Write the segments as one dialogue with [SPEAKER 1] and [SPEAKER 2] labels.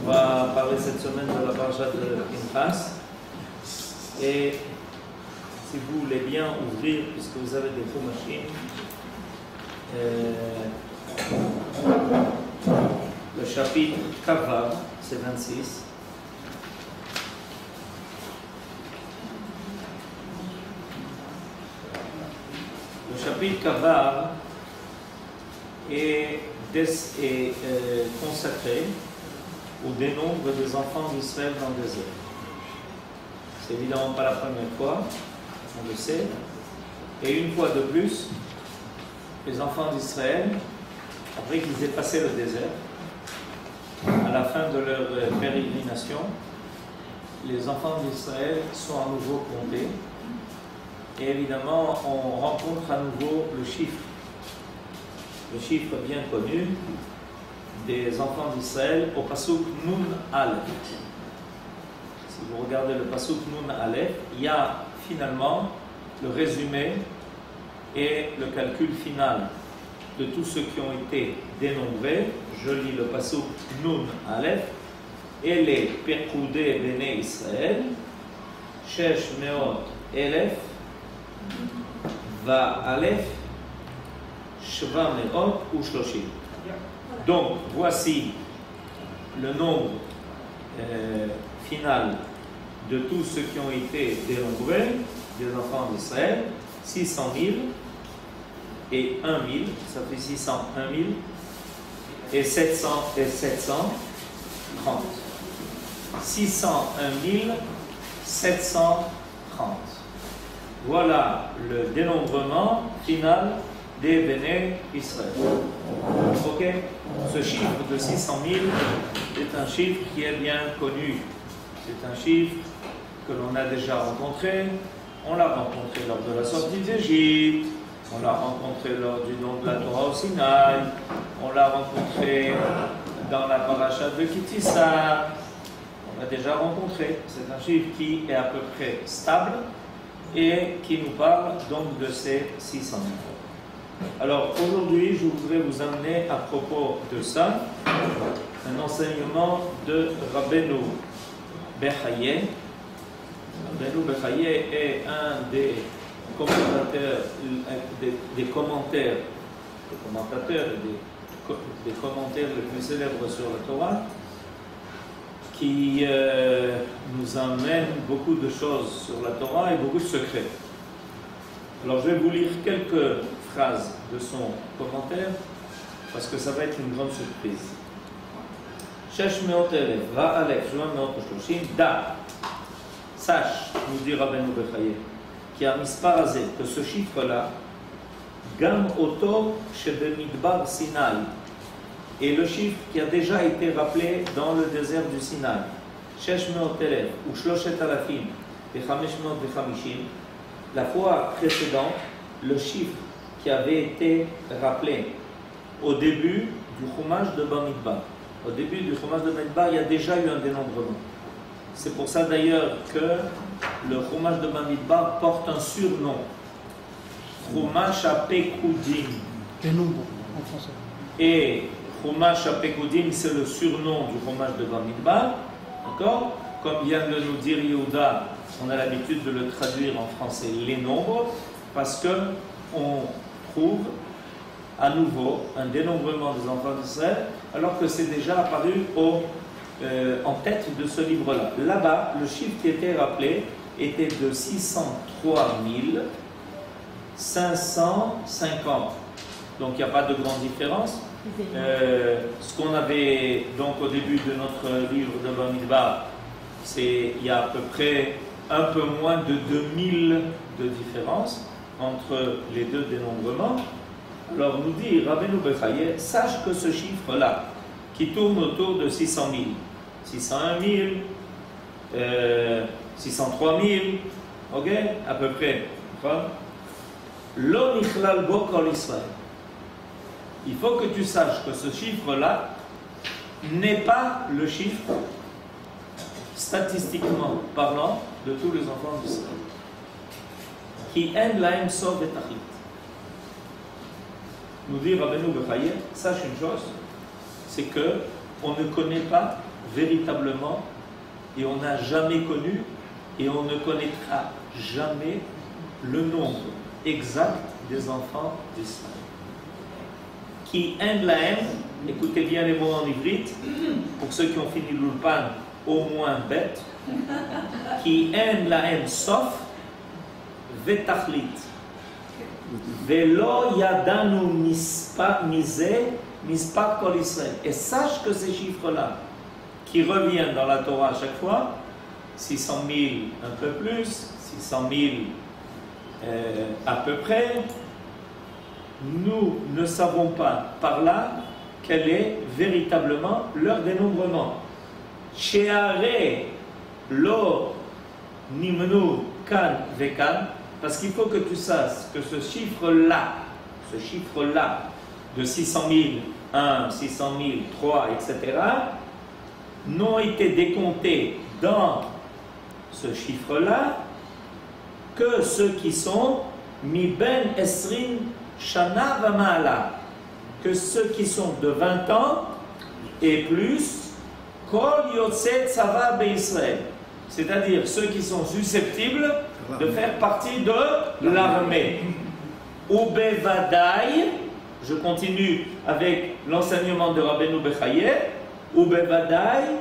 [SPEAKER 1] On va parler cette semaine de la parasha de Pinchas. Et si vous voulez bien ouvrir, puisque vous avez des faux machines, le chapitre Kavav, c'est 26. Le chapitre Kavav est consacré au dénombre des enfants d'Israël dans le désert. C'est évidemment pas la première fois, on le sait. Et une fois de plus, les enfants d'Israël, après qu'ils aient passé le désert, à la fin de leur pérégrination, les enfants d'Israël sont à nouveau comptés. Et évidemment, on rencontre à nouveau le chiffre bien connu des enfants d'Israël au Pasuk Nun Aleph. Si vous regardez le Pasuk Nun Aleph, il y a finalement le résumé et le calcul final de tous ceux qui ont été dénombrés. Je lis le Pasuk Nun Aleph. Et les Pekudei Bene Israël, Shesh Meot Elef, Va Aleph, Shva Meot ou Shloshim. Donc, voici le nombre final de tous ceux qui ont été dénombrés, des enfants d'Israël, 600 000 et 1 000, ça fait 601 000 et 730. 601 730. Voilà le dénombrement final des Béné Israël. Ok? Ce chiffre de 600 000 est un chiffre qui est bien connu. C'est un chiffre que l'on a déjà rencontré. On l'a rencontré lors de la sortie d'Égypte. On l'a rencontré lors du don de la Torah au Sinaï. On l'a rencontré dans la paracha de Kitissa. On l'a déjà rencontré. C'est un chiffre qui est à peu près stable et qui nous parle donc de ces 600 000. Alors aujourd'hui, je voudrais vous amener à propos de ça un enseignement de Rabbeinu Bechaye. Rabbeinu Bechaye est un des commentateurs, des commentaires les plus célèbres sur la Torah, qui nous amène beaucoup de choses sur la Torah et beaucoup de secrets. Alors je vais vous lire quelques phrases de son commentaire parce que ça va être une grande surprise. Shesh meot elef, va alef, shva meot shloshim, da. Sache, nous dit Rabbeinu Bechaye, qui a misparazé que ce chiffre-là, gam oto shebemidbar Sinaï, est le chiffre qui a déjà été rappelé dans le désert du Sinaï. Shesh meot elef, ou shloshet alafim, vechamesh meot vechamishim. La fois précédente, le chiffre qui avait été rappelé au début du Chumash de Bamidbar. Au début du Chumash de Bamidbar, il y a déjà eu un dénombrement. C'est pour ça d'ailleurs que le Chumash de Bamidbar porte un surnom. Chumash HaPekudim.
[SPEAKER 2] Les nombres en français.
[SPEAKER 1] Et Chumash HaPekudim, c'est le surnom du Chumash de Bamidbar. D'accord? Comme vient de nous dire Yehuda, on a l'habitude de le traduire en français, les nombres, parce qu'on trouve à nouveau un dénombrement des enfants d'Israël, alors que c'est déjà apparu en tête de ce livre-là. Là-bas, le chiffre qui était rappelé était de 603 550. Donc il n'y a pas de grande différence. Ce qu'on avait donc au début de notre livre de Bamidbar, il y a à peu près un peu moins de 2000 de différence entre les deux dénombrements. Alors nous dit Rabbeinu Bechaye, sache que ce chiffre-là, qui tourne autour de 600 000, 601 000, 603 000, ok, à peu près, Lo nichlal bo kol Israël. Il faut que tu saches que ce chiffre-là n'est pas le chiffre, statistiquement parlant, de tous les enfants d'Israël. Qui en laim sov et tachlit. Nous dit Rabbeinu Bechaye, sache une chose, c'est que on ne connaît pas véritablement et on n'a jamais connu et on ne connaîtra jamais le nombre exact des enfants d'Israël. Qui aime la haine, écoutez bien les mots en ivrite, pour ceux qui ont fini l'ulpan, au moins bête, qui aime la haine sauf vetachlit. Velo yadanu mispar kol Israël. Et sache que ces chiffres-là, qui reviennent dans la Torah à chaque fois, 600 000 un peu plus, 600 000 à peu près, nous ne savons pas par là quel est véritablement leur dénombrement. Sheare lo nimnu kan vekan, parce qu'il faut que tu saches que ce chiffre-là de 600 000, 1, 600 000, 3, etc., n'ont été décomptés dans ce chiffre-là que ceux qui sont mi ben esrin shana v'ma'ala, que ceux qui sont de 20 ans et plus, kol yotzei tzava be'Israël, c'est-à-dire ceux qui sont susceptibles de faire partie de l'armée. Ou bevadai, je continue avec l'enseignement de Rabbeinu Bechaye, ou bevadai,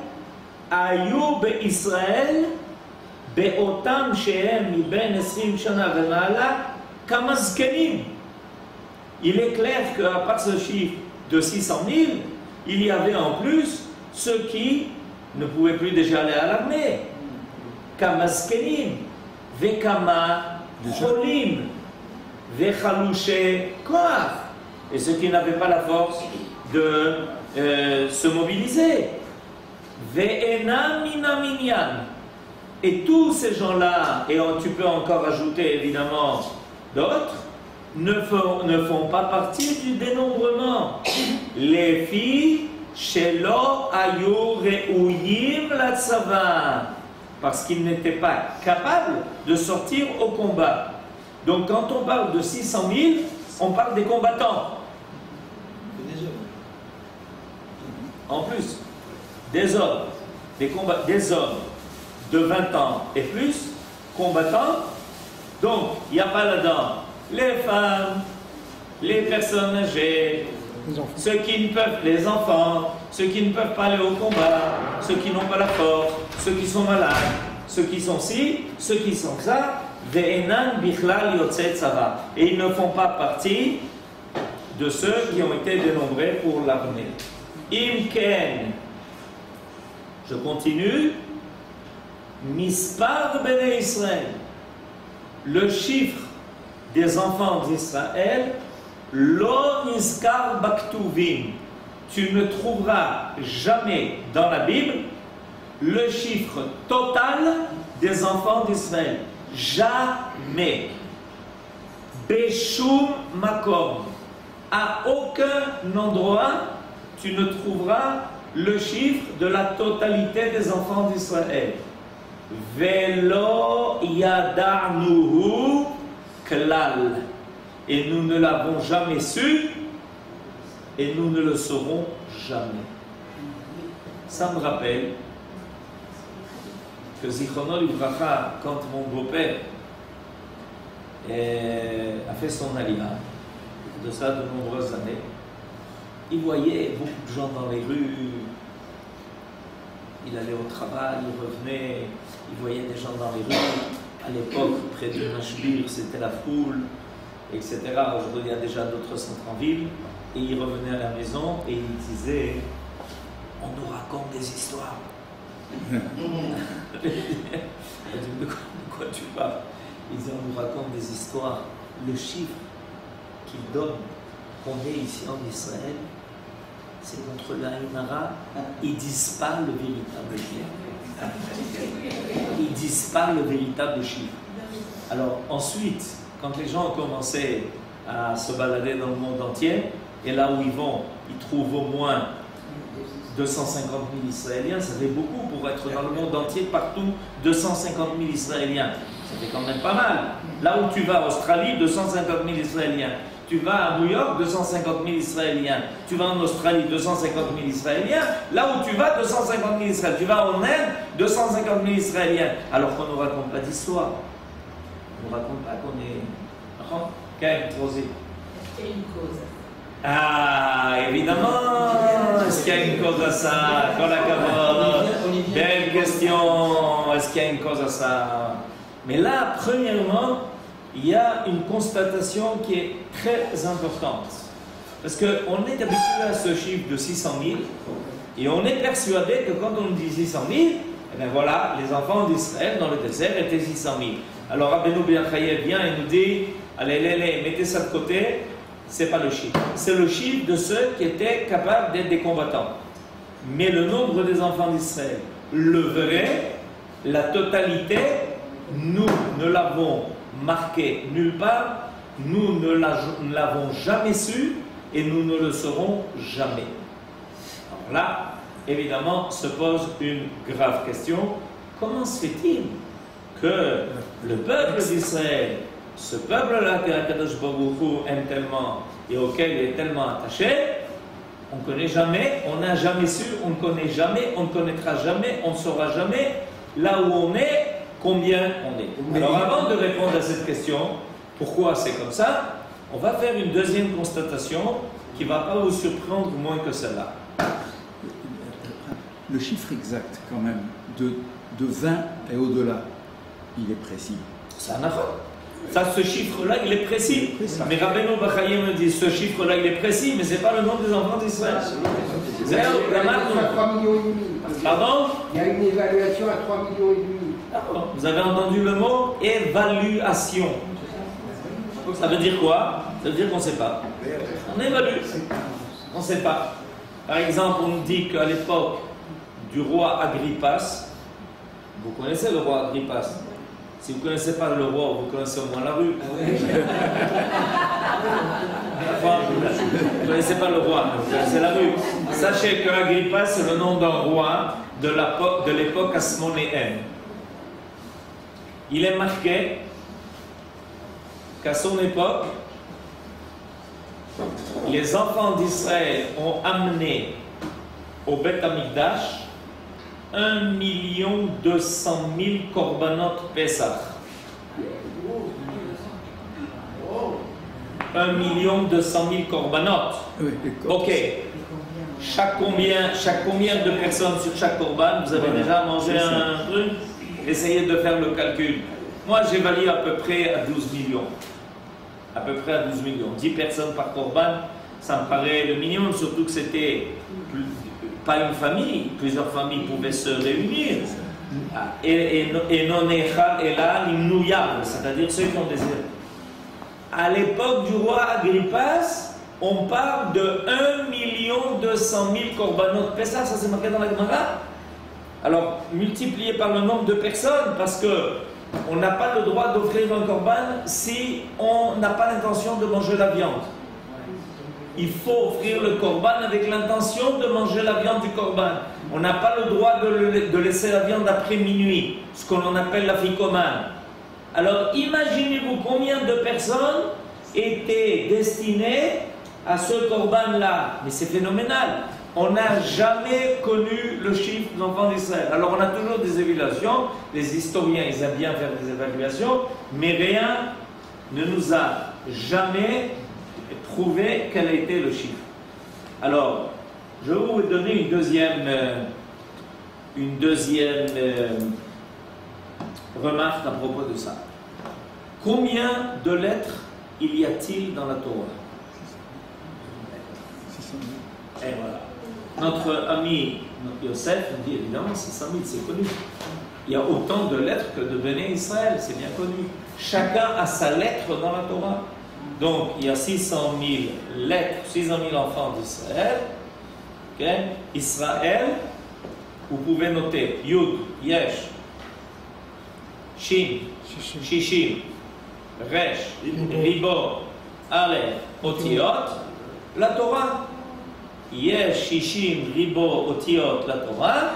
[SPEAKER 1] ayu be'Israël, be'otam shehem mi ben esrim shana v'ma'ala, kamazkenim. Il est clair qu'à part ce chiffre de 600 000, il y avait en plus ceux qui ne pouvaient plus déjà aller à l'armée. Kamazkenim, vekama cholim, vechalouché koach, et ceux qui n'avaient pas la force de se mobiliser. Ve'enam minaminyan. Et tous ces gens-là, et tu peux encore ajouter évidemment d'autres, ne font pas partie du dénombrement. Les filles, shelo ayu re'uyim la tzava, parce qu'ils n'étaient pas capables de sortir au combat. Donc quand on parle de 600 000, on parle des combattants. En plus, des hommes, des hommes de 20 ans et plus, combattants. Donc, il n'y a pas là-dedans les femmes, les personnes âgées, ceux qui ne peuvent, les enfants, ceux qui ne peuvent pas aller au combat, ceux qui n'ont pas la force, ceux qui sont malades, ceux qui sont ci, ceux qui sont ça, ve'enan bichlal yotzei tzava. Et ils ne font pas partie de ceux qui ont été dénombrés pour l'armée. Imken, je continue, mispar bene Israël, le chiffre des enfants d'Israël, lo niskar baktuvim, tu ne trouveras jamais dans la Bible le chiffre total des enfants d'Israël. Jamais. Beshum makom. À aucun endroit, tu ne trouveras le chiffre de la totalité des enfants d'Israël. Velo yada'nuhu klal. Et nous ne l'avons jamais su, et nous ne le saurons jamais. Ça me rappelle que Zichrono Livracha, quand mon beau-père a fait son alia, de ça de nombreuses années, il voyait beaucoup de gens dans les rues, il allait au travail, il revenait, il voyait des gens dans les rues. À l'époque, près de Mashbir, c'était la foule, etc. Aujourd'hui, il y a déjà d'autres centres en ville. Et il revenait à la maison et il disait, on nous raconte des histoires. De quoi tu parles? Il disait, on nous raconte des histoires. Le chiffre qu'il donne, qu'on est ici en Israël, c'est contre l'Aïnara. Ils ne disent pas le véritable chiffre. Ils ne disent pas le véritable chiffre. Alors ensuite, quand les gens ont commencé à se balader dans le monde entier, et là où ils vont, ils trouvent au moins 250 000 Israéliens, ça fait beaucoup pour être dans le monde entier, partout, 250 000 Israéliens. Ça fait quand même pas mal. Là où tu vas, Australie, 250 000 Israéliens. Tu vas à New York, 250 000 Israéliens. Tu vas en Australie, 250 000 Israéliens. Là où tu vas, 250 000 Israéliens. Tu vas en Inde, 250 000 Israéliens. Alors qu'on ne nous raconte pas d'histoire. On ne nous raconte pas qu'on est... Quelle Rosé?
[SPEAKER 3] Est-ce qu'il y a une cause?
[SPEAKER 1] Ah, évidemment. Est-ce qu'il y a une cause à ça? Belle question. Est-ce qu'il y a une cause à ça? Mais là, premièrement, il y a une constatation qui est très importante. Parce qu'on est habitué à ce chiffre de 600 000 et on est persuadé que quand on dit 600 000, eh bien voilà, les enfants d'Israël dans le désert étaient 600 000. Alors Rabbeinu Ben Chaye vient et nous dit, allez, mettez ça de côté, c'est pas le chiffre. C'est le chiffre de ceux qui étaient capables d'être des combattants. Mais le nombre des enfants d'Israël, le vrai, la totalité, nous ne l'avons marqué nulle part, nous ne l'avons jamais su et nous ne le saurons jamais. Alors là, évidemment, se pose une grave question. Comment se fait-il que le peuple d'Israël, ce peuple-là que Akadosh Baruch Hu aime tellement et auquel il est tellement attaché, on ne connaît jamais, on n'a jamais su, on ne connaît jamais, on ne connaîtra jamais, on ne saura jamais là où on est, combien on est. Alors avant de répondre à cette question, pourquoi c'est comme ça, on va faire une deuxième constatation qui ne va pas vous surprendre moins que celle-là.
[SPEAKER 4] Le chiffre exact quand même de 20 et au-delà, il est précis.
[SPEAKER 1] C'est un affaire. Ça, ce chiffre-là, il est précis. Mais Rabbeinu Ben Chaye me dit, ce chiffre-là, il est précis, mais ce n'est pas le nombre des enfants d'Israël. C'est la marque.
[SPEAKER 5] 3,5 millions.
[SPEAKER 1] Pardon?
[SPEAKER 5] Il y a une évaluation à 3,5 millions.
[SPEAKER 1] D'accord. Vous avez entendu le mot évaluation. Ça veut dire quoi? Ça veut dire qu'on ne sait pas. On évalue. On ne sait pas. Par exemple, on nous dit qu'à l'époque du roi Agrippas, vous connaissez le roi Agrippas? Si vous ne connaissez pas le roi, vous connaissez au moins la rue. Enfin, vous ne connaissez pas le roi, mais vous connaissez la rue. Sachez que Agrippas, c'est le nom d'un roi de l'époque asmonéenne. Il est marqué qu'à son époque, les enfants d'Israël ont amené au Beth Amikdash 1 200 000 korbanot Pesach. 1 200 000 korbanot. Ok. Chaque combien de personnes sur chaque korban? Vous avez déjà mangé un truc? Essayez de faire le calcul. Moi, j'évalue à peu près à 12 millions. À peu près à 12 millions. 10 personnes par korban, ça me paraît le minimum, surtout que c'était pas une famille, plusieurs familles pouvaient se réunir. Et non echad ela nimnuyam, c'est-à-dire ceux qui ont des... À l'époque du roi Agrippas, on parle de 1 200 000 korbanot Pesach, ça c'est marqué dans la Gemara. Alors, multiplié par le nombre de personnes, parce que on n'a pas le droit d'offrir un korban si on n'a pas l'intention de manger la viande. Il faut offrir le korban avec l'intention de manger la viande du korban. On n'a pas le droit de laisser la viande après minuit, ce que l'on appelle la ficomane. Alors imaginez-vous combien de personnes étaient destinées à ce korban-là. Mais c'est phénoménal. On n'a jamais connu le chiffre d'enfants d'Israël. Alors on a toujours des évaluations, les historiens ils aiment bien faire des évaluations, mais rien ne nous a jamais prouvé quel a été le chiffre. Alors, je vais vous donner une deuxième remarque à propos de ça. Combien de lettres il y a-t-il dans la Torah? Et voilà. Notre ami Yosef nous dit évidemment 600 000, c'est connu. Il y a autant de lettres que de Béné Israël, c'est bien connu. Chacun a sa lettre dans la Torah. Donc il y a 600 000 lettres, 600 000 enfants d'Israël. Okay? Israël, vous pouvez noter Yud, Yesh, Shin, Shishim, Resh, Ribo, Aleph, Otiot, la Torah. Yesh, Shishim, Ribo, Otiot, la Torah.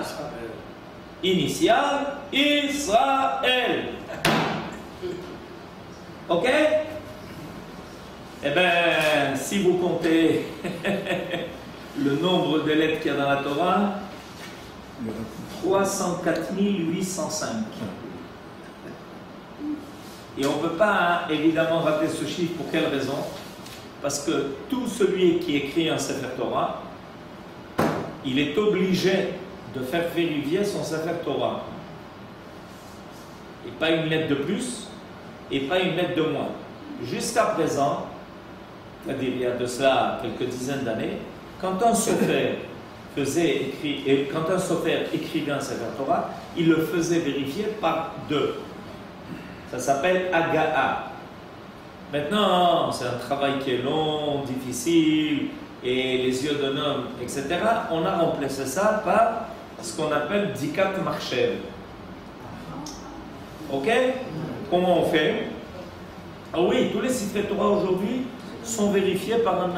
[SPEAKER 1] Initial, Israël. Ok? Eh bien, si vous comptez le nombre de lettres qu'il y a dans la Torah, 304 805. Et on ne peut pas évidemment rater ce chiffre. Pour quelle raison? Parce que tout celui qui écrit un Sefer Torah, il est obligé de faire vérifier son Sefer Torah. Et pas une lettre de plus, et pas une lettre de moins. Jusqu'à présent, c'est-à-dire il y a de cela quelques dizaines d'années, quand un sofer écrivait un Sefer Torah, il le faisait vérifier par deux. Ça s'appelle Aga'a. Maintenant, c'est un travail qui est long, difficile, et les yeux d'un homme, etc. On a remplacé ça par ce qu'on appelle Dikat Marchev. Ok? Comment on fait? Ah oui, tous les Sifrei Torah aujourd'hui sont vérifiés par un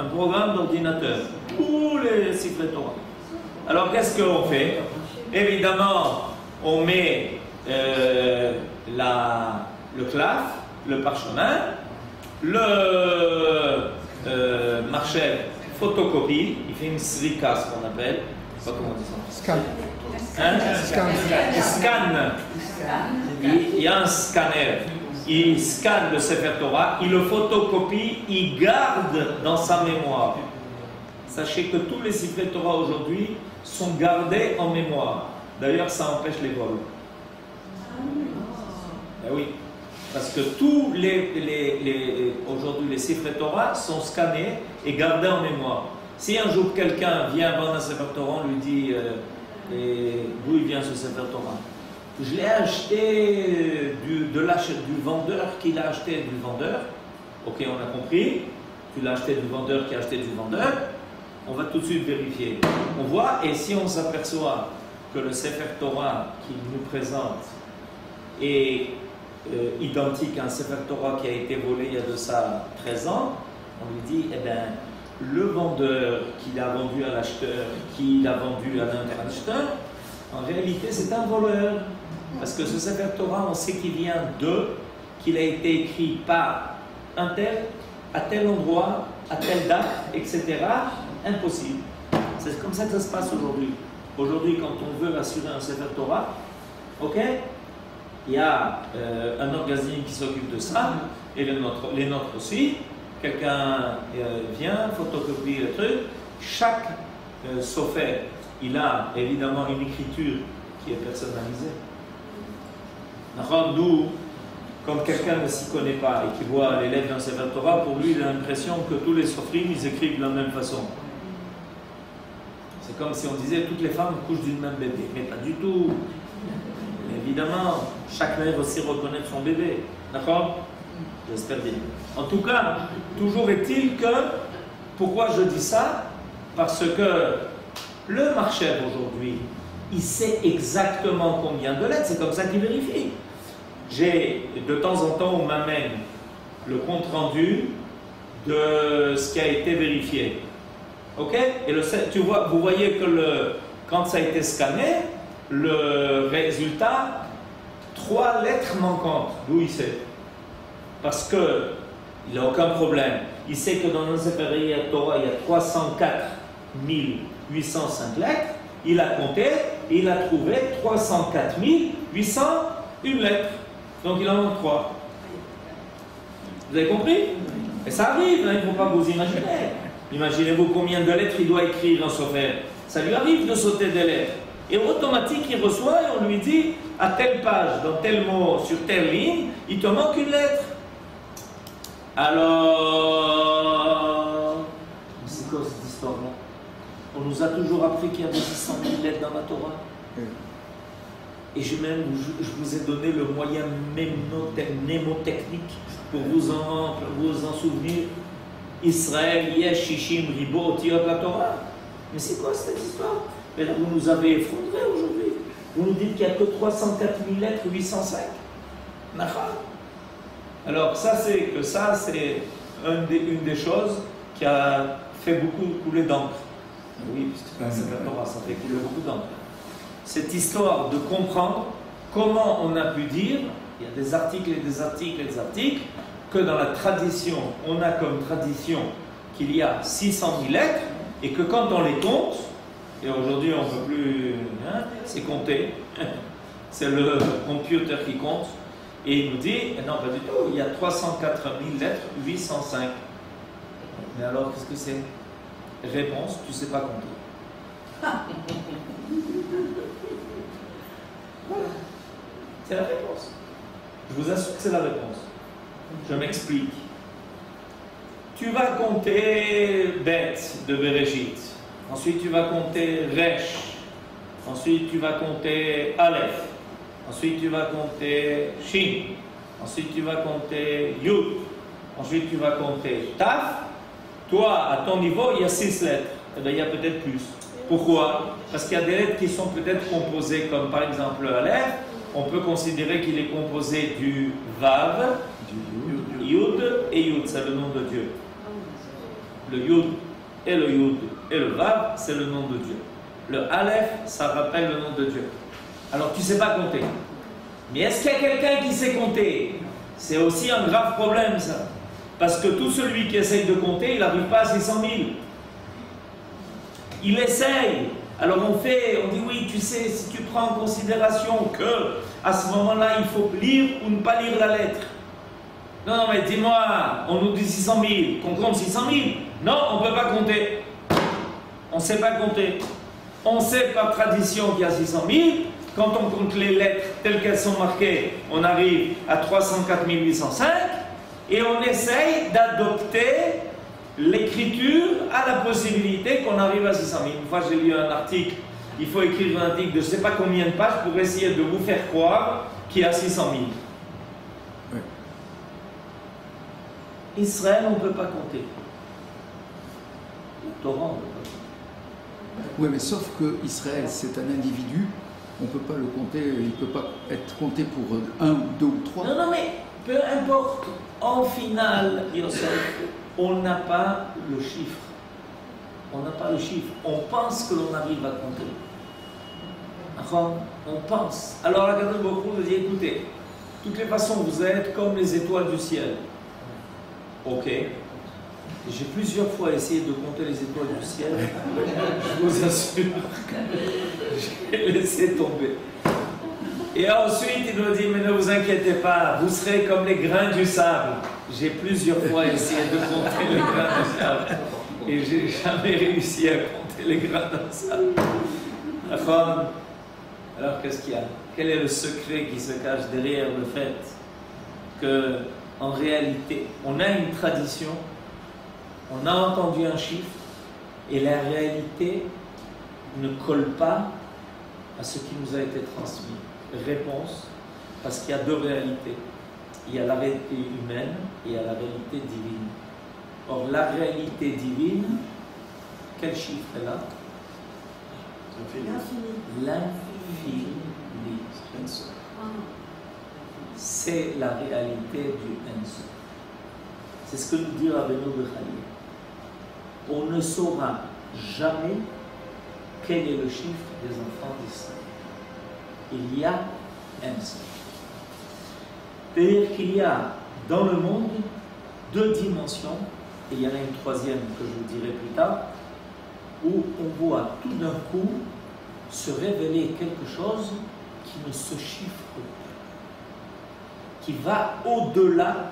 [SPEAKER 1] programme d'ordinateur. Tous les Sifrei Torah. Alors qu'est-ce qu'on fait? Évidemment, on met le claf, le parchemin, le marchel photocopie, il fait une srika, ce qu'on appelle. Je sais pas comment on dit ça.
[SPEAKER 2] Scan.
[SPEAKER 1] Hein? Scan. Il y a un scanner. Il scanne le Sefer Torah, il le photocopie, il garde dans sa mémoire. Sachez que tous les Sifrei Torah aujourd'hui sont gardés en mémoire. D'ailleurs, ça empêche les vols. Ben oui, parce que tous aujourd'hui les Sifrei Torah sont scannés et gardés en mémoire. Si un jour quelqu'un vient vendre un Sefer Torah, on lui dit d'où il vient ce Sefer Torah? Je l'ai acheté du vendeur qui l'a acheté du vendeur. Ok, on a compris. Tu l'as acheté du vendeur qui a acheté du vendeur. On va tout de suite vérifier. On voit, et si on s'aperçoit que le Sefer Torah qu'il nous présente est identique à un Sefer Torah qui a été volé il y a de ça 13 ans, on lui dit, eh bien, le vendeur qui l'a vendu à l'acheteur, qui l'a vendu à l'interacheteur, en réalité c'est un voleur. Parce que ce Sefer Torah, on sait qu'il vient qu'il a été écrit par un tel, à tel endroit, à telle date, etc. Impossible. C'est comme ça que ça se passe aujourd'hui. Aujourd'hui, quand on veut assurer un Sefer Torah, ok, il y a un organisme qui s'occupe de ça, et les nôtres aussi. Quelqu'un vient, photocopie le truc. Chaque sofer, il a évidemment une écriture qui est personnalisée. Nous, quand quelqu'un ne s'y connaît pas et qui voit les lettres d'un Sefer Torah, pour lui, il a l'impression que tous les sofrim, ils écrivent de la même façon. C'est comme si on disait toutes les femmes couchent d'une même bébé. Mais pas du tout. Mais évidemment, chaque mère aussi reconnaît son bébé. D'accord? J'espère bien. En tout cas, toujours est-il que, pourquoi je dis ça? Parce que le marché aujourd'hui, il sait exactement combien de lettres, c'est comme ça qu'il vérifie. De temps en temps, on m'amène le compte rendu de ce qui a été vérifié. Ok? Et vous voyez que quand ça a été scanné, le résultat, 3 lettres manquantes. D'où il sait? Parce qu'il n'a aucun problème. Il sait que dans le Sefer Torah, il y a 304 805 lettres. Il a compté et il a trouvé 304 801 lettres. Donc il en manque 3. Vous avez compris? Et ça arrive, hein, il ne faut pas vous imaginer. Imaginez-vous combien de lettres il doit écrire un sofer. Ça lui arrive de sauter des lettres. Et automatique, il reçoit et on lui dit, à telle page, dans tel mot, sur telle ligne, il te manque une lettre. Alors, c'est quoi cette histoire-là? On nous a toujours appris qu'il y avait 600 000 lettres dans la Torah. Et je vous ai donné le moyen mnémotechnique pour vous en souvenir. Israël, Yesh, Shishim, Ribo, Tiot, la Torah. Mais c'est quoi cette histoire? Mais là, vous nous avez effondrés aujourd'hui. Vous nous dites qu'il n'y a que 304 000 lettres, 805. Alors ça, c'est une des choses qui a fait beaucoup couler d'encre. Oui, puisque c'est la Torah, ça fait couler beaucoup d'encre. Cette histoire de comprendre comment on a pu dire, il y a des articles et des articles et des articles, que dans la tradition, on a comme tradition qu'il y a 600 000 lettres et que quand on les compte, et aujourd'hui on ne peut plus, hein, c'est compter, c'est le computer qui compte, et il nous dit, non pas du tout, il y a 304 000 lettres, 805. Mais alors qu'est-ce que c'est? Réponse, tu ne sais pas compter. Voilà. C'est la réponse. Je vous assure que c'est la réponse. Je m'explique. Tu vas compter bête de Bereshit. Ensuite, tu vas compter Resh. Ensuite, tu vas compter Aleph. Ensuite, tu vas compter Shin. Ensuite, tu vas compter Yud. Ensuite, tu vas compter Taf. Toi, à ton niveau, il y a 6 lettres. Eh bien, il y a peut-être plus. Pourquoi? Parce qu'il y a des lettres qui sont peut-être composées, comme par exemple Aleph. On peut considérer qu'il est composé du Vav, du Yud et Yud, c'est le nom de Dieu. Le Yud et le Vav, c'est le nom de Dieu. Le Aleph, ça rappelle le nom de Dieu. Alors tu ne sais pas compter. Mais est-ce qu'il y a quelqu'un qui sait compter? C'est aussi un grave problème ça. Parce que tout celui qui essaye de compter, il n'arrive pas à 600 000. Il essaye. Alors on dit oui, tu sais, si tu prends en considération que à ce moment-là, il faut lire ou ne pas lire la lettre. Non, mais dis-moi, on nous dit 600 000, qu'on compte 600 000. Non, on ne peut pas compter. On ne sait pas compter. On sait par tradition qu'il y a 600 000. Quand on compte les lettres telles qu'elles sont marquées, on arrive à 304 805 et on essaye d'adopter l'écriture à la possibilité qu'on arrive à 600 000. Une fois, j'ai lu un article, il faut écrire un article de je ne sais pas combien de pages pour essayer de vous faire croire qu'il y a 600 000.
[SPEAKER 4] Oui.
[SPEAKER 1] Israël, on ne peut pas compter. Le Torah, on ne peut pas compter.
[SPEAKER 4] Oui, mais sauf que Israël, c'est un individu, on ne peut pas le compter, il ne peut pas être compté pour 1, 2 ou 3.
[SPEAKER 1] Non, mais peu importe. En finale, Yosef, on n'a pas le chiffre. On n'a pas le chiffre. On pense que l'on arrive à compter. On pense. Alors la Kadosh Baruch Hu nous dit, écoutez, de toutes les façons, vous êtes comme les étoiles du ciel. Ok. J'ai plusieurs fois essayé de compter les étoiles du ciel. Je vous assure que j'ai laissé tomber. Et ensuite, il nous dit, mais ne vous inquiétez pas, vous serez comme les grains du sable. J'ai plusieurs fois essayé de compter les grains du sable. Et j'ai jamais réussi à compter les grains du sable. Alors qu'est-ce qu'il y a? Quel est le secret qui se cache derrière le fait que, en réalité, on a une tradition, on a entendu un chiffre, et la réalité ne colle pas à ce qui nous a été transmis. Réponse, parce qu'il y a deux réalités. Il y a la réalité humaine et il y a la réalité divine. Or, la réalité divine, quel chiffre est là? L'infini. C'est la réalité du Enso. C'est ce que nous dit Rabbeinu Bechaye. On ne saura jamais quel est le chiffre des enfants d'Israël. Il y a un seul. C'est-à-dire qu'il y a dans le monde deux dimensions, et il y en a une troisième que je vous dirai plus tard, où on voit tout d'un coup se révéler quelque chose qui ne se chiffre plus, qui va au-delà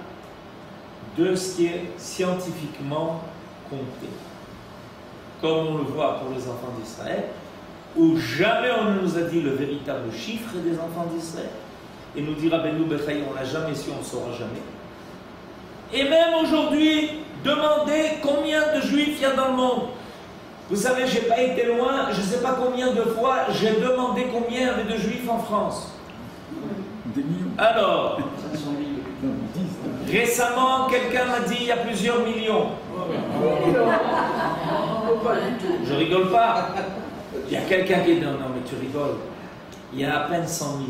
[SPEAKER 1] de ce qui est scientifiquement compté. Comme on le voit pour les enfants d'Israël, où jamais on ne nous a dit le véritable chiffre des enfants d'Israël. Et nous dira Rabbeinu Bechaye, on ne l'a jamais su, on ne saura jamais. Et même aujourd'hui, demandez combien de juifs il y a dans le monde. Vous savez, je n'ai pas été loin, je ne sais pas combien de fois j'ai demandé combien il y avait de juifs en France.
[SPEAKER 4] Des millions.
[SPEAKER 1] Alors, récemment, quelqu'un m'a dit il y a plusieurs millions. Je rigole pas. Il y a quelqu'un qui dit non, mais tu rigoles. Il y a à peine 100 000.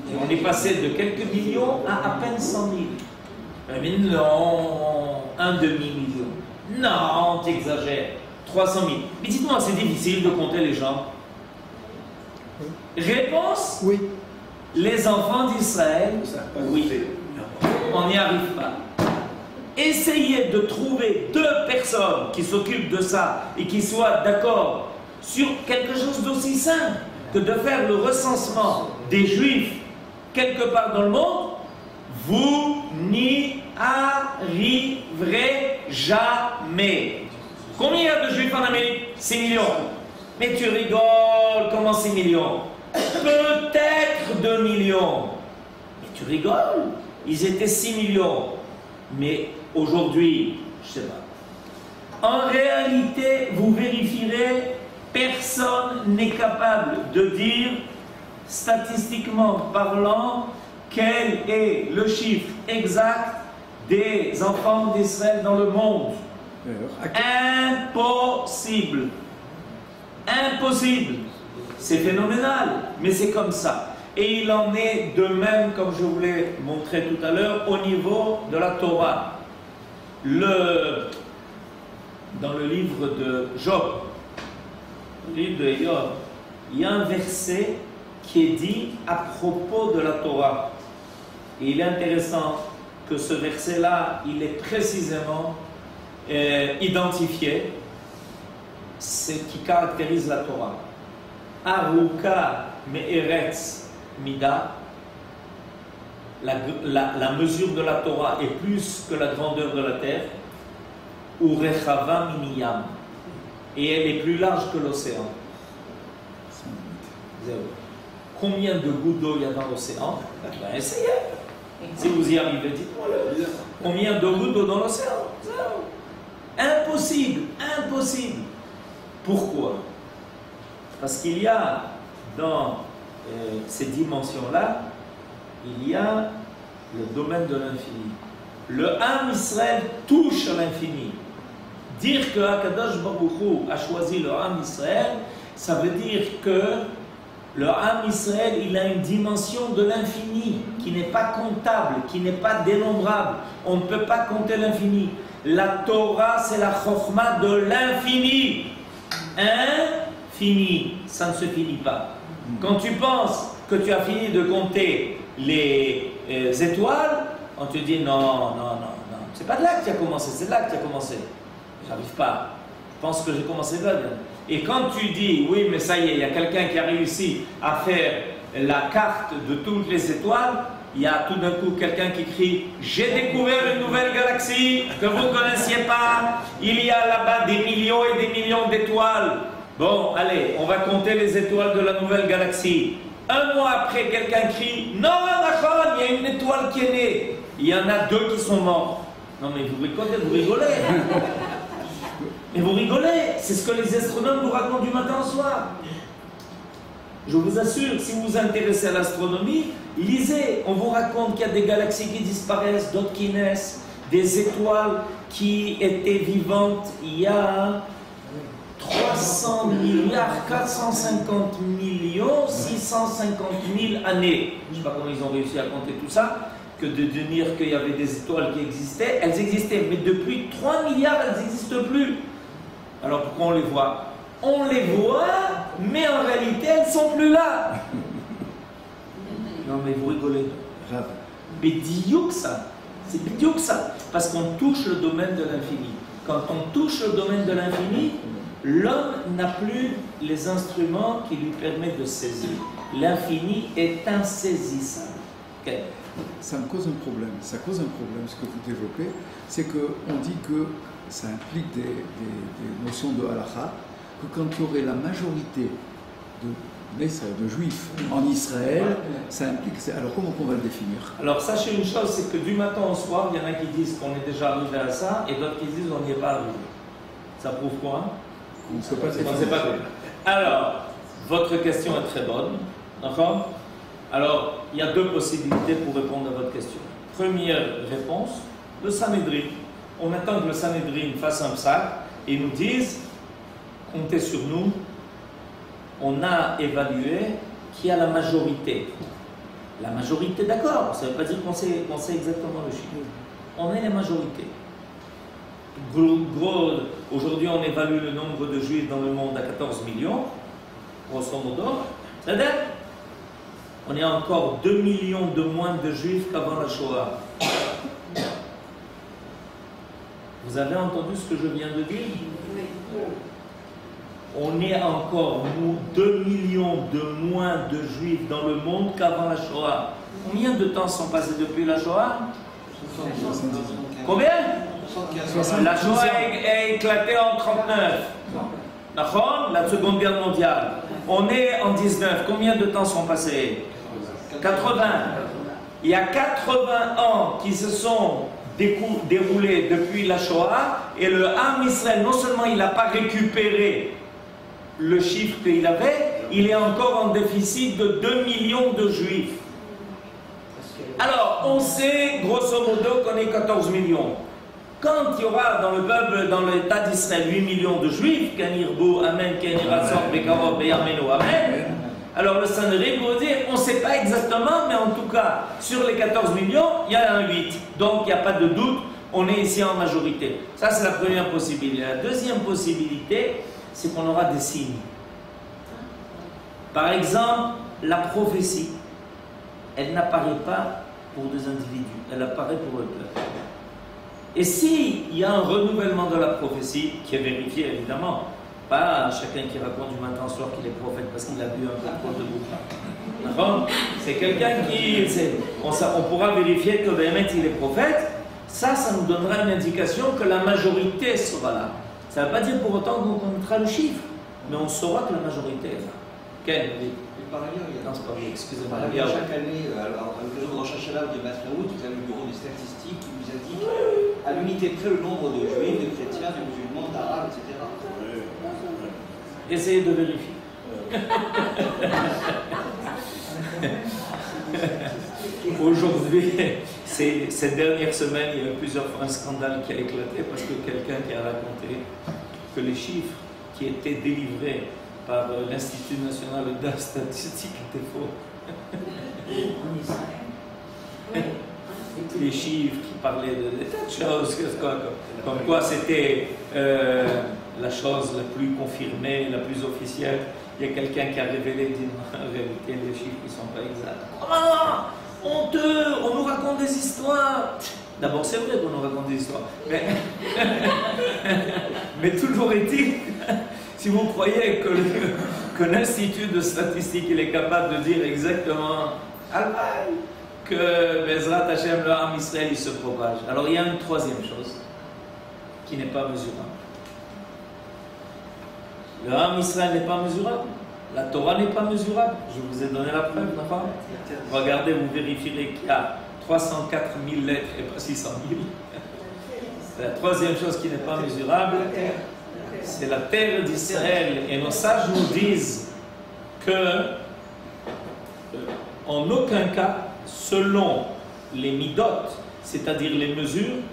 [SPEAKER 1] Et on est passé de quelques millions à peine 100 000. Mais non, un demi-million. Non, t'exagères. 300 000. Mais dites-moi, c'est difficile de compter les gens. Réponse?
[SPEAKER 2] Oui.
[SPEAKER 1] Les enfants d'Israël, oui, on n'y arrive pas. Essayez de trouver deux personnes qui s'occupent de ça et qui soient d'accord sur quelque chose d'aussi simple que de faire le recensement des Juifs quelque part dans le monde. Vous n'y arriverez jamais. Combien il y a de Juifs en Amérique? 6 millions. Mais tu rigoles, comment 6 millions? Peut-être 2 millions. Mais tu rigoles, ils étaient 6 millions. Mais aujourd'hui, je ne sais pas. En réalité, vous vérifierez, personne n'est capable de dire, statistiquement parlant, quel est le chiffre exact des enfants d'Israël dans le monde. Impossible. Impossible. C'est phénoménal, mais c'est comme ça. Et il en est de même, comme je vous l'ai montré tout à l'heure, au niveau de la Torah. Dans le livre de Job, le livre de Job, il y a un verset qui est dit à propos de la Torah. Et il est intéressant que ce verset-là, il est précisément identifié, ce qui caractérise la Torah. Aruka me'eretz mida, la mesure de la Torah est plus que la grandeur de la terre, ou rechava miniyam, et elle est plus large que l'océan. Combien de gouttes d'eau il y a dans l'océan? Ben, essayez. Si vous y arrivez, dites-moi-le. Combien de gouttes d'eau dans l'océan? Zéro. Impossible, impossible. Pourquoi? Parce qu'il y a dans ces dimensions-là, il y a le domaine de l'infini. Le Am Israël touche à l'infini. Dire que Akadosh Baruch Hu a choisi le Am Israël, ça veut dire que le Am Israël, il a une dimension de l'infini qui n'est pas comptable, qui n'est pas dénombrable. On ne peut pas compter l'infini. La Torah, c'est la Chokhmah de l'infini. Infini, ça ne se finit pas. Quand tu penses que tu as fini de compter les étoiles, on te dit non, non, non, non. C'est pas de là que tu as commencé, c'est de là que tu as commencé. J'arrive pas. Je pense que j'ai commencé là. Et quand tu dis, oui, mais ça y est, il y a quelqu'un qui a réussi à faire la carte de toutes les étoiles, il y a tout d'un coup quelqu'un qui crie, j'ai découvert une nouvelle galaxie que vous ne connaissiez pas, il y a là-bas des millions et des millions d'étoiles. Bon, allez, on va compter les étoiles de la nouvelle galaxie. Un mois après, quelqu'un crie, non, d'accord, il y a une étoile qui est née. Il y en a 2 qui sont morts. Non mais vous rigolez. Mais vous rigolez, c'est ce que les astronomes vous racontent du matin au soir. Je vous assure, si vous vous intéressez à l'astronomie, lisez, on vous raconte qu'il y a des galaxies qui disparaissent, d'autres qui naissent, des étoiles qui étaient vivantes il y a 300 milliards, 450 millions, 650 000 années. Je ne sais pas comment ils ont réussi à compter tout ça, que de dire qu'il y avait des étoiles qui existaient. Elles existaient, mais depuis 3 milliards, elles n'existent plus. Alors pourquoi on les voit? On les voit, mais en réalité, elles ne sont plus là. Non mais vous rigolez. Mais diouk ça. C'est diouk ça. Parce qu'on touche le domaine de l'infini. Quand on touche le domaine de l'infini, l'homme n'a plus les instruments qui lui permettent de saisir. L'infini est insaisissable. Okay.
[SPEAKER 4] Ça me cause un problème. Ça cause un problème, ce que vous développez. C'est qu'on dit que ça implique des notions de halakha, que quand il y aurait la majorité de juifs en Israël, ça implique... Alors comment on va le définir? Alors
[SPEAKER 1] sachez une chose, c'est que du matin au soir, il y en a qui disent qu'on est déjà arrivé à ça, et d'autres qui disent qu'on n'y est pas arrivé. Ça prouve quoi?
[SPEAKER 4] On ne sait pas.
[SPEAKER 1] Alors, votre question est très bonne, d'accord? Alors, il y a 2 possibilités pour répondre à votre question. Première réponse, le Sanhédrin. On attend que le Sanhédrin fasse un psaque et nous dise, comptez sur nous, on a évalué qui a la majorité. La majorité, d'accord, ça ne veut pas dire qu'on sait exactement le chiffre. On est la majorité. Gros, aujourd'hui, on évalue le nombre de juifs dans le monde à 14 millions, grosso modo. C'est-à-dire, on est encore 2 millions de moins de juifs qu'avant la Shoah. Vous avez entendu ce que je viens de dire? On est encore 2 millions de moins de juifs dans le monde qu'avant la Shoah. Combien de temps sont passés depuis la Shoah? Combien? La Shoah a éclaté en 1939. D'accord? La Seconde Guerre mondiale. On est en 19. Combien de temps sont passés? 80. Il y a 80 ans qui se sont déroulés depuis la Shoah, et le Ham Israël, non seulement il n'a pas récupéré le chiffre qu'il avait, il est encore en déficit de 2 millions de juifs. Alors, on sait grosso modo qu'on est 14 millions. Quand il y aura dans le peuple, dans l'État d'Israël, 8 millions de juifs, Kanirbo, Amen, Kaniratzor, Bekarov, Beyameno, Amen, alors le Sanhedrin vous dire, on ne sait pas exactement, mais en tout cas, sur les 14 millions, il y a un 8. Donc, il n'y a pas de doute, on est ici en majorité. Ça, c'est la première possibilité. La deuxième possibilité, c'est qu'on aura des signes. Par exemple, la prophétie, elle n'apparaît pas pour des individus, elle apparaît pour le peuple. Et s'il y a un renouvellement de la prophétie, qui est vérifié évidemment, pas chacun qui raconte du matin au soir qu'il est prophète parce qu'il a bu un peu trop de bouquin. C'est quelqu'un qui... On pourra vérifier que Béhémet il est prophète. Ça nous donnera une indication que la majorité sera là. Ça ne veut pas dire pour autant qu'on connaîtra le chiffre, mais on saura que la majorité est là. Quel?
[SPEAKER 3] Par ailleurs, il y a...
[SPEAKER 1] Non, c'est pas vrai, excusez-moi.
[SPEAKER 3] Chaque année, à l'occasion de Rosh Hashanah ou de Masraout, vous avez le bureau des statistiques qui vous indique à l'unité près le nombre de juifs, de chrétiens, de musulmans, d'arabes, etc.
[SPEAKER 1] Essayez de vérifier. Aujourd'hui, ces dernières semaines, il y a eu plusieurs fois un scandale qui a éclaté parce que quelqu'un qui a raconté que les chiffres qui étaient délivrés par l'Institut national de la statistique étaient faux. Les chiffres qui parlaient de tas de choses, comme quoi c'était la chose la plus confirmée, la plus officielle. Il y a quelqu'un qui a révélé, dit en réalité, les chiffres ne sont pas exacts. Oh, honteux, on nous raconte des histoires. D'abord, c'est vrai qu'on nous raconte des histoires. Mais toujours est-il, si vous croyez que l'Institut de statistique il est capable de dire exactement que Bezrat Hashem, le Ham Israël, il se propage. Alors il y a une troisième chose qui n'est pas mesurable. Le Ham Israël n'est pas mesurable. La Torah n'est pas mesurable. Je vous ai donné la preuve, d'accord? Regardez, vous vérifierez qu'il y a 304 000 lettres et pas 600 000. La troisième chose qui n'est pas mesurable, c'est la terre d'Israël. Et nos sages nous disent que, en aucun cas, selon les midot, c'est-à-dire les mesures,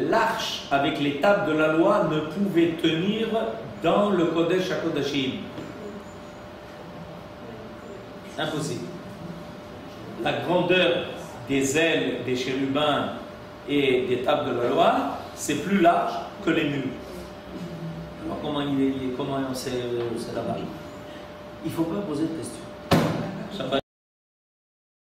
[SPEAKER 1] l'arche avec les tables de la loi ne pouvait tenir dans le Kodesh HaKodashim. Impossible. La grandeur des ailes des chérubins et des tables de la loi, c'est plus large que les murs. Alors comment on sait là-bas? Il ne faut pas poser de questions.